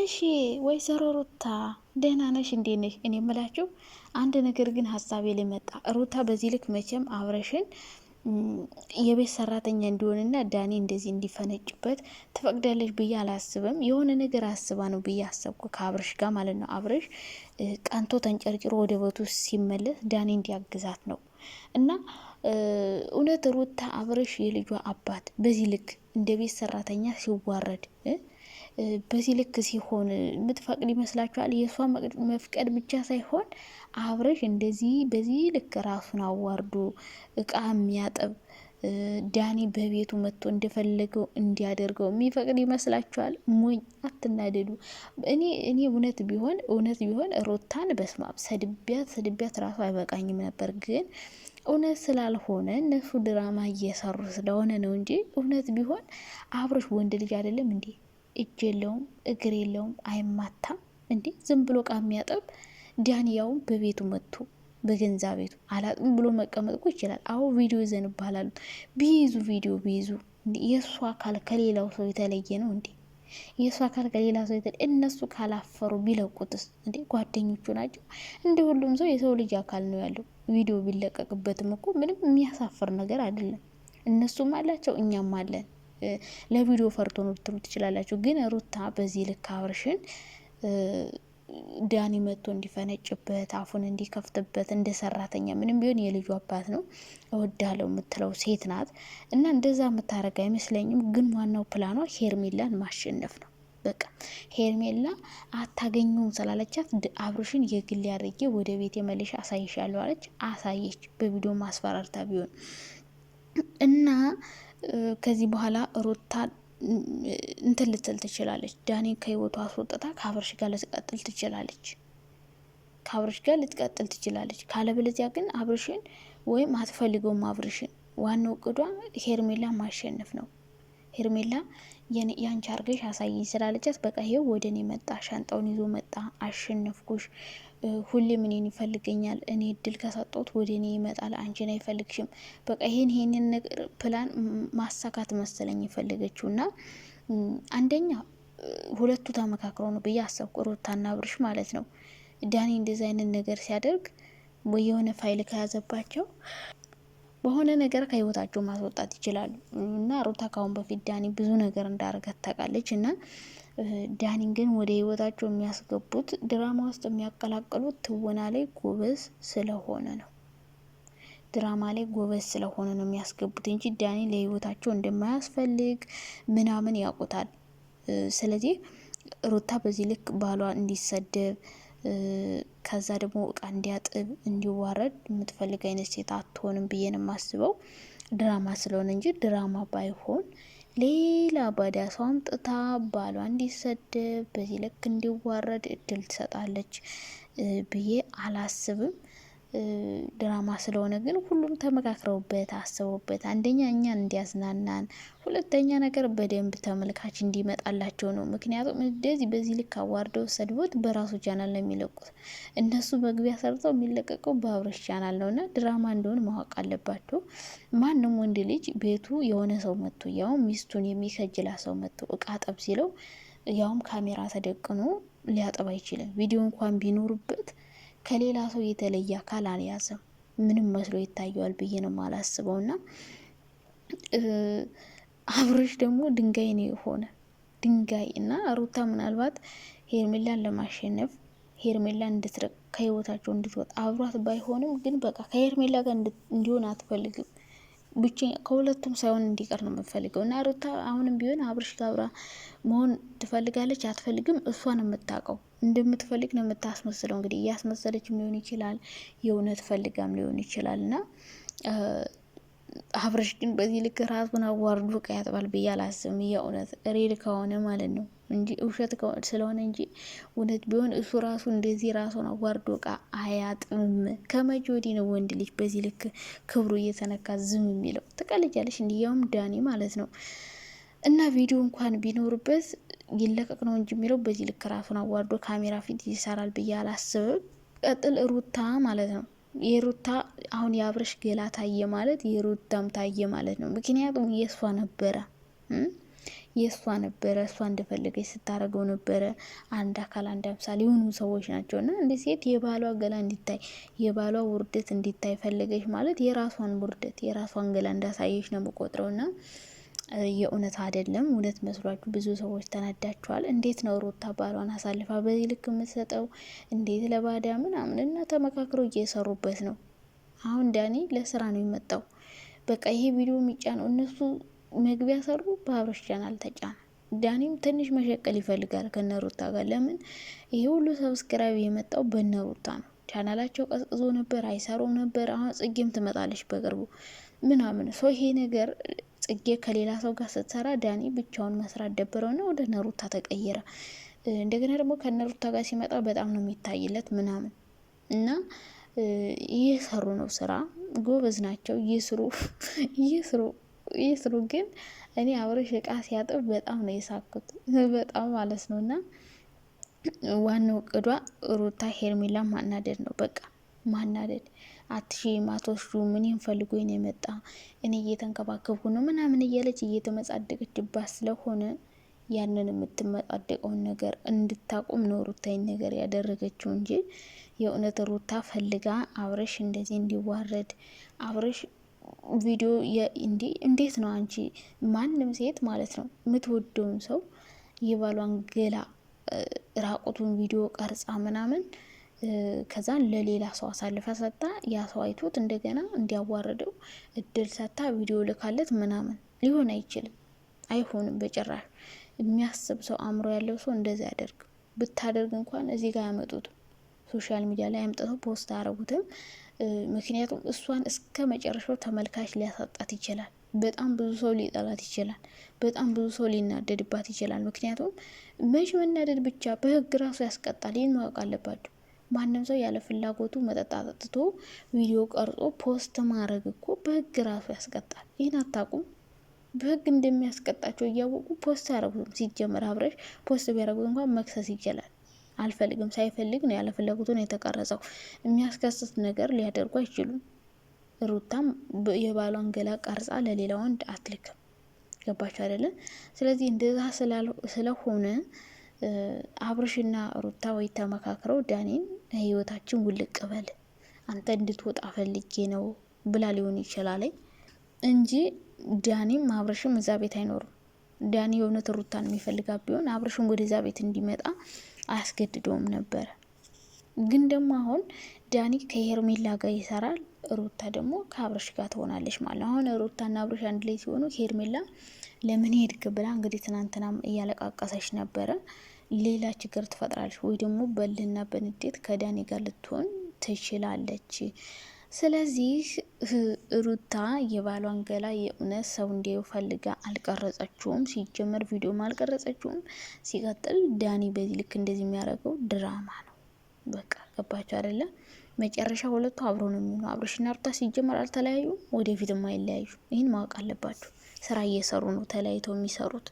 እሺ ወይዘሮ ሩታ ደህና ነሽ? እንዴት ነሽ? እኔ የምላችሁ አንድ ነገር ግን ሀሳቤ ላይ መጣ። ሩታ በዚህ ልክ መቼም አብረሽን የቤት ሰራተኛ እንዲሆንና ዳኒ እንደዚህ እንዲፈነጭበት ትፈቅዳለች ብዬ አላስብም። የሆነ ነገር አስባ ነው ብዬ አሰብኩ ከአብረሽ ጋር ማለት ነው። አብረሽ ቀንቶ ተንጨርጭሮ ወደ ቤቱ ሲመለስ ዳኒ እንዲያግዛት ነው። እና እውነት ሩታ አብረሽ የልጇ አባት በዚህ ልክ እንደ ቤት ሰራተኛ ሲዋረድ በዚህ ልክ ሲሆን የምትፈቅድ ይመስላችኋል? የእሷ መፍቀድ ብቻ ሳይሆን አብረሽ እንደዚህ በዚህ ልክ ራሱን አዋርዶ እቃ የሚያጠብ ዳኒ በቤቱ መጥቶ እንደፈለገው እንዲያደርገው የሚፈቅድ ይመስላችኋል? ሞኝ አትናደዱ። እኔ እውነት ቢሆን ሩታን በስማም ሰድቢያት ራሱ አይበቃኝም ነበር። ግን እውነት ስላልሆነ እነሱ ድራማ እየሰሩ ስለሆነ ነው እንጂ እውነት ቢሆን አብረሽ ወንድ ልጅ አይደለም እንዴ? እጅ የለውም እግር የለውም አይማታም እንዴ? ዝም ብሎ እቃ የሚያጠብ ዳንያውም በቤቱ መጥቶ በገንዛ ቤቱ አላጥም ብሎ መቀመጥ እኮ ይችላል። አዎ ቪዲዮ ይዘን ባላሉ ቪዲዮ ቢይዙ የእሱ አካል ከሌላው ሰው የተለየ ነው እንዴ? የእሱ አካል ከሌላ ሰው የተለየ እነሱ ካላፈሩ ቢለቁትስ እንዴ? ጓደኞቹ ናቸው እንደ ሁሉም ሰው የሰው ልጅ አካል ነው ያለው። ቪዲዮ ቢለቀቅበትም እኮ ምንም የሚያሳፍር ነገር አይደለም። እነሱም አላቸው እኛም አለን። ለቪዲዮ ፈርቶ ነው ልትሉ ትችላላችሁ። ግን ሩታ በዚህ ልክ አብርሽን ዳኒ መጥቶ እንዲፈነጭበት አፉን እንዲከፍትበት እንደ ሰራተኛ ምንም ቢሆን የልጁ አባት ነው እወዳለሁ የምትለው ሴት ናት እና እንደዛ የምታረግ አይመስለኝም። ግን ዋናው ፕላኗ ሄርሜላን ማሸነፍ ነው። በቃ ሄርሜላ አታገኘውም ስላለቻት አብርሽን የግል ያድርጌ ወደ ቤት የመልሽ አሳይሻለሁ አለች። አሳየች፣ በቪዲዮ ማስፈራርታ ቢሆን እና ከዚህ በኋላ ሩታ እንትን ልትል ትችላለች። ዳኒን ከህይወቷ አስወጥታ ከአብርሽ ጋር ልትቀጥል ትችላለች። ካለበለዚያ ግን አብርሽን ወይም አትፈልገውም አብርሽን። ዋናው እቅዷ ሄርሜላ ማሸነፍ ነው። ሄርሜላ ያንቺ አርገሽ አሳይኝ ስላለቻት በቃ ይሄው ወደ እኔ መጣ፣ ሻንጣውን ይዞ መጣ፣ አሸነፍኩሽ፣ ሁሌም እኔን ይፈልገኛል፣ እኔ እድል ከሰጠሁት ወደ እኔ ይመጣል፣ አንቺን አይፈልግሽም። በቃ ይሄንን ነገር ፕላን ማሳካት መሰለኝ የፈለገችው እና አንደኛ ሁለቱ ተመካክረው ነው ብዬ አሰብኩ፣ ሩታና አብርሽ ማለት ነው። ዳኒ እንደዚህ አይነት ነገር ሲያደርግ ወይ የሆነ ፋይል ከያዘባቸው በሆነ ነገር ከህይወታቸው ማስወጣት ይችላሉ። እና ሩታ ካሁን በፊት ዳኒ ብዙ ነገር እንዳረጋት ታውቃለች። እና ዳኒን ግን ወደ ህይወታቸው የሚያስገቡት ድራማ ውስጥ የሚያቀላቅሉት ትወና ላይ ጎበዝ ስለሆነ ነው። ድራማ ላይ ጎበዝ ስለሆነ ነው የሚያስገቡት እንጂ ዳኒ ለህይወታቸው እንደማያስፈልግ ምናምን ያውቁታል። ስለዚህ ሩታ በዚህ ልክ ባሏ እንዲሰደብ ከዛ ደግሞ እቃ እንዲያጥብ እንዲዋረድ የምትፈልግ አይነት ሴት አትሆንም ብዬ ነው የማስበው። ድራማ ስለሆነ እንጂ ድራማ ባይሆን ሌላ ባዳ ሰው አምጥታ ባሏ እንዲሰደብ በዚህ ልክ እንዲዋረድ እድል ትሰጣለች ብዬ አላስብም። ድራማ ስለሆነ ግን ሁሉም ተመካክረውበት አስበውበት፣ አንደኛ እኛን እንዲያዝናናን፣ ሁለተኛ ነገር በደንብ ተመልካች እንዲመጣላቸው ነው። ምክንያቱም እንደዚህ በዚህ ልክ አዋርደው ሰድቦት በራሱ ቻናል ነው የሚለቁት። እነሱ መግቢያ ሰርተው የሚለቀቀው በአብርሽ ቻናል ነው እና ድራማ እንደሆነ ማወቅ አለባቸው። ማንም ወንድ ልጅ ቤቱ የሆነ ሰው መጥቶ ያውም ሚስቱን የሚከጅላ ሰው መጥቶ እቃ ጠብ ሲለው ያውም ካሜራ ተደቅኖ ሊያጠብ አይችልም። ቪዲዮ እንኳን ቢኖርበት ከሌላ ሰው የተለየ አካል አልያዘም። ምንም መስሎ ይታየዋል ብዬ ነው ማላስበው። እና አብርሽ ደግሞ ድንጋይ ነው የሆነ ድንጋይ። እና ሩታ ምናልባት ሄርሜላን ለማሸነፍ ሄርሜላን እንድትረቅ ከህይወታቸው እንድትወጣ አብሯት ባይሆንም ግን በቃ ከሄርሜላ ጋር እንዲሆን አትፈልግም። ብቻ ከሁለቱም ሳይሆን እንዲቀር ነው የምትፈልገው። እና ሩታ አሁንም ቢሆን አብርሽ ጋር አብራ መሆን ትፈልጋለች አትፈልግም፣ እሷን የምታውቀው እንደምትፈልግ ነው የምታስመስለው። እንግዲህ እያስመሰለችም ሊሆን ይችላል፣ የእውነት ፈልጋም ሊሆን ይችላል። እና አብርሽ ግን በዚህ ልክ ራሱን አዋርዶ እቃ ያጥባል ብዬ አላስብም። የእውነት ሬድ ከሆነ ማለት ነው እንጂ ውሸት ስለሆነ እንጂ እውነት ቢሆን እሱ ራሱ እንደዚህ ራሱን አዋርዶ እቃ አያጥብም። ከመቼ ወዲህ ነው ወንድ ልጅ በዚህ ልክ ክብሩ እየተነካ ዝም የሚለው? ትቀልጃለሽ። እንዲያውም ዳኒ ማለት ነው። እና ቪዲዮ እንኳን ቢኖርበት ይለቀቅ ነው እንጂ የሚለው በዚህ ልክ ራሱን አዋርዶ ካሜራ ፊት ይሰራል ብዬ አላስብም። ቀጥል ሩታ ማለት ነው። የሩታ አሁን የአብርሽ ገላ ታየ ማለት የሩታም ታየ ማለት ነው። ምክንያቱም የእሷ ነበረ የእሷ ነበረ። እሷ እንደፈለገች ስታረገው ነበረ። አንድ አካል አንድ አምሳል የሆኑ ሰዎች ናቸው። እና እንደ ሴት የባሏ ገላ እንዲታይ የባሏ ውርደት እንዲታይ ፈለገች ማለት የራሷን ውርደት የራሷን ገላ እንዳሳየች ነው የምቆጥረው። እና የእውነት አይደለም። እውነት መስሏችሁ ብዙ ሰዎች ተናዳችኋል። እንዴት ነው ሩታ ባሏን አሳልፋ በዚህ ልክ የምትሰጠው? እንዴት ለባዳ ምናምን እና ተመካክረው እየሰሩበት ነው። አሁን ዳኒ ለስራ ነው የመጣው። በቃ ይሄ ቪዲዮ የሚጫነው እነሱ መግቢያ ሰሩ፣ በአብርሽ ቻናል ተጫነ። ዳኒም ትንሽ መሸቀል ይፈልጋል ከነሩታ ጋር። ለምን ይሄ ሁሉ ሰብስክራይብ የመጣው በነሩታ ነው። ቻናላቸው ቀዝቅዞ ነበር፣ አይሰሩም ነበር። አሁን ጽጌም ትመጣለች በቅርቡ ምናምን ሰው ይሄ ነገር ጽጌ ከሌላ ሰው ጋር ስትሰራ ዳኒ ብቻውን መስራት ደበረውና ወደ ነሩታ ተቀየረ። እንደገና ደግሞ ከነሩታ ጋር ሲመጣ በጣም ነው የሚታይለት ምናምን እና እየሰሩ ነው ስራ፣ ጎበዝ ናቸው። ይስሩ። ግን እኔ አብርሽ እቃ ሲያጥብ በጣም ነው የሳኩት፣ በጣም ማለት ነው። እና ዋናው ቅዷ ሩታ ሄርሜላ ማናደድ ነው፣ በቃ ማናደድ። አትሺም አትወስዱ ምን ፈልጎ ነው የመጣ እኔ እየተንከባከብኩ ነው ምናምን እያለች እየተመጻደቀችባት ስለሆነ ያንን የምትመጻደቀውን ነገር እንድታቆም ነው ሩታይን ነገር ያደረገችው እንጂ የእውነት ሩታ ፈልጋ አብርሽ እንደዚህ እንዲዋረድ አብርሽ ቪዲዮ እንዴት ነው አንቺ ማንም ሴት ማለት ነው የምትወደውን ሰው የባሏን ገላ ራቁቱን ቪዲዮ ቀርጻ ምናምን ከዛን ለሌላ ሰው አሳልፋ ሰጣ ያ ሰው አይቶት እንደገና እንዲያዋረደው እድል ሰጣ ቪዲዮ ልካለት ምናምን ሊሆን አይችልም። አይሆንም በጭራሽ። የሚያስብ ሰው አእምሮ ያለው ሰው እንደዚህ ያደርግ ብታደርግ እንኳን እዚህ ጋር ያመጡትም ሶሻል ሚዲያ ላይ አምጥተው ፖስት አያረጉትም። ምክንያቱም እሷን እስከ መጨረሻው ተመልካች ሊያሳጣት ይችላል። በጣም ብዙ ሰው ሊጠላት ይችላል። በጣም ብዙ ሰው ሊናደድባት ይችላል። ምክንያቱም መች መናደድ ብቻ በህግ ራሱ ያስቀጣል። ይህን ማወቅ አለባቸው። ማንም ሰው ያለ ፍላጎቱ መጠጥ አጠጥቶ ቪዲዮ ቀርጾ ፖስት ማድረግ እኮ በህግ ራሱ ያስቀጣል። ይህን አታውቁም? በህግ እንደሚያስቀጣቸው እያወቁ ፖስት ያደረጉትም። ሲጀመር አብርሽ ፖስት ቢያደረጉት እንኳን መክሰስ ይችላል። አልፈልግም ሳይፈልግ ነው ያለ ፍላጎቱ ነው የተቀረጸው። የሚያስከስት ነገር ሊያደርጉ አይችሉም። ሩታም የባሏን ገላ ቀርጻ ለሌላ ወንድ አትልክም። ገባችሁ አይደለ? ስለዚህ እንደዛ ስለሆነ አብርሽና ሩታ ወይ ተመካክረው ዳኒን ህይወታችን ውልቅ በል አንተ እንድትወጣ ፈልጌ ነው ብላ ሊሆን ይችላል እንጂ ዳኒም አብርሽም እዛ ቤት አይኖሩም። ዳኒ የእውነት ሩታን የሚፈልጋ ቢሆን አብርሽን ወደዛ ቤት እንዲመጣ አያስገድደውም ነበረ። ግን ደግሞ አሁን ዳኒ ከሄርሜላ ጋር ይሰራል፣ ሩታ ደግሞ ከአብርሽ ጋር ትሆናለች ማለት። አሁን ሩታና አብርሽ አንድ ላይ ሲሆኑ ሄርሜላ ለምን ሄድክ ብላ እንግዲህ ትናንትናም እያለቃቀሰች ነበረ። ሌላ ችግር ትፈጥራለች ወይ ደግሞ በልና በንዴት ከዳኒ ጋር ልትሆን ትችላለች። ስለዚህ ሩታ የባሏን ገላ የእውነት ሰው እንዲያው ፈልጋ አልቀረጸችውም። ሲጀመር ቪዲዮም አልቀረጸችውም። ሲቀጥል ዳኒ በዚህ ልክ እንደዚህ የሚያደርገው ድራማ ነው። በቃ ገባችሁ አይደለ? መጨረሻ ሁለቱ አብሮ ነው የሚሆኑ። አብርሽና ሩታ ሲጀመር አልተለያዩም፣ ወደፊትም አይለያዩ። ይህን ማወቅ አለባችሁ። ስራ እየሰሩ ነው ተለያይተው የሚሰሩት።